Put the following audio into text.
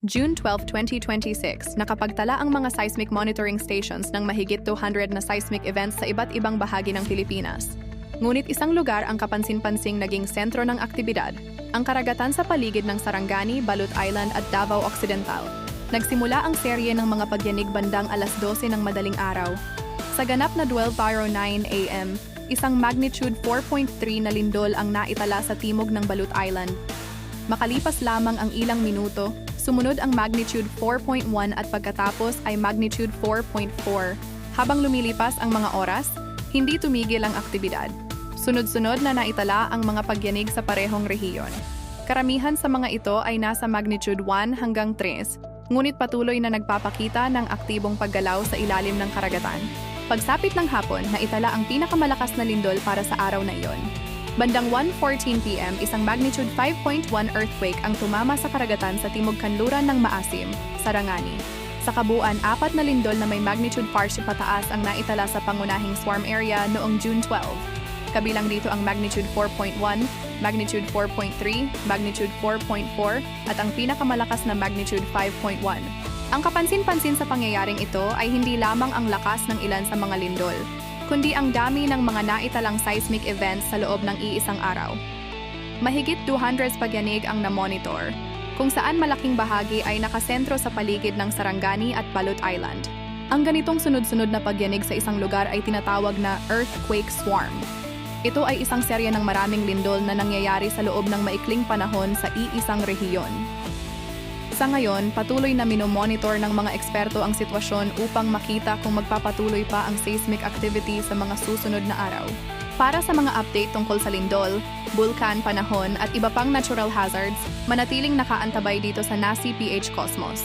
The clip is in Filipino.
June 12, 2026, nakapagtala ang mga seismic monitoring stations ng mahigit 200 na seismic events sa iba't ibang bahagi ng Pilipinas. Ngunit isang lugar ang kapansin-pansing naging sentro ng aktibidad, ang karagatan sa paligid ng Sarangani, Balut Island at Davao Occidental. Nagsimula ang serye ng mga pagyanig bandang alas 12 ng madaling araw. Sa ganap na 12:09 AM, isang magnitude 4.3 na lindol ang naitala sa timog ng Balut Island. Makalipas lamang ang ilang minuto, sumunod ang magnitude 4.1 at pagkatapos ay magnitude 4.4. Habang lumilipas ang mga oras, hindi tumigil ang aktibidad. Sunod-sunod na naitala ang mga pagyanig sa parehong rehiyon. Karamihan sa mga ito ay nasa magnitude 1 hanggang 3, ngunit patuloy na nagpapakita ng aktibong paggalaw sa ilalim ng karagatan. Pagsapit ng hapon, naitala ang pinakamalakas na lindol para sa araw na iyon. Bandang 1:14 PM, isang magnitude 5.1 earthquake ang tumama sa karagatan sa timog kanluran ng Maasim, Sarangani. Sa kabuuan, 4 na lindol na may magnitude 4 pataas ang naitala sa pangunahing swarm area noong June 12. Kabilang dito ang magnitude 4.1, magnitude 4.3, magnitude 4.4 at ang pinakamalakas na magnitude 5.1. Ang kapansin-pansin sa pangyayaring ito ay hindi lamang ang lakas ng ilan sa mga lindol, kundi ang dami ng mga naitalang seismic events sa loob ng iisang araw. Mahigit 200 pagyanig ang na-monitor, kung saan malaking bahagi ay nakasentro sa paligid ng Sarangani at Balut Island. Ang ganitong sunod-sunod na pagyanig sa isang lugar ay tinatawag na earthquake swarm. Ito ay isang serye ng maraming lindol na nangyayari sa loob ng maikling panahon sa iisang rehiyon. Sa ngayon, patuloy na minomonitor ng mga eksperto ang sitwasyon upang makita kung magpapatuloy pa ang seismic activity sa mga susunod na araw. Para sa mga update tungkol sa lindol, bulkan, panahon at iba pang natural hazards, manatiling nakaantabay dito sa NACI PH Cosmos.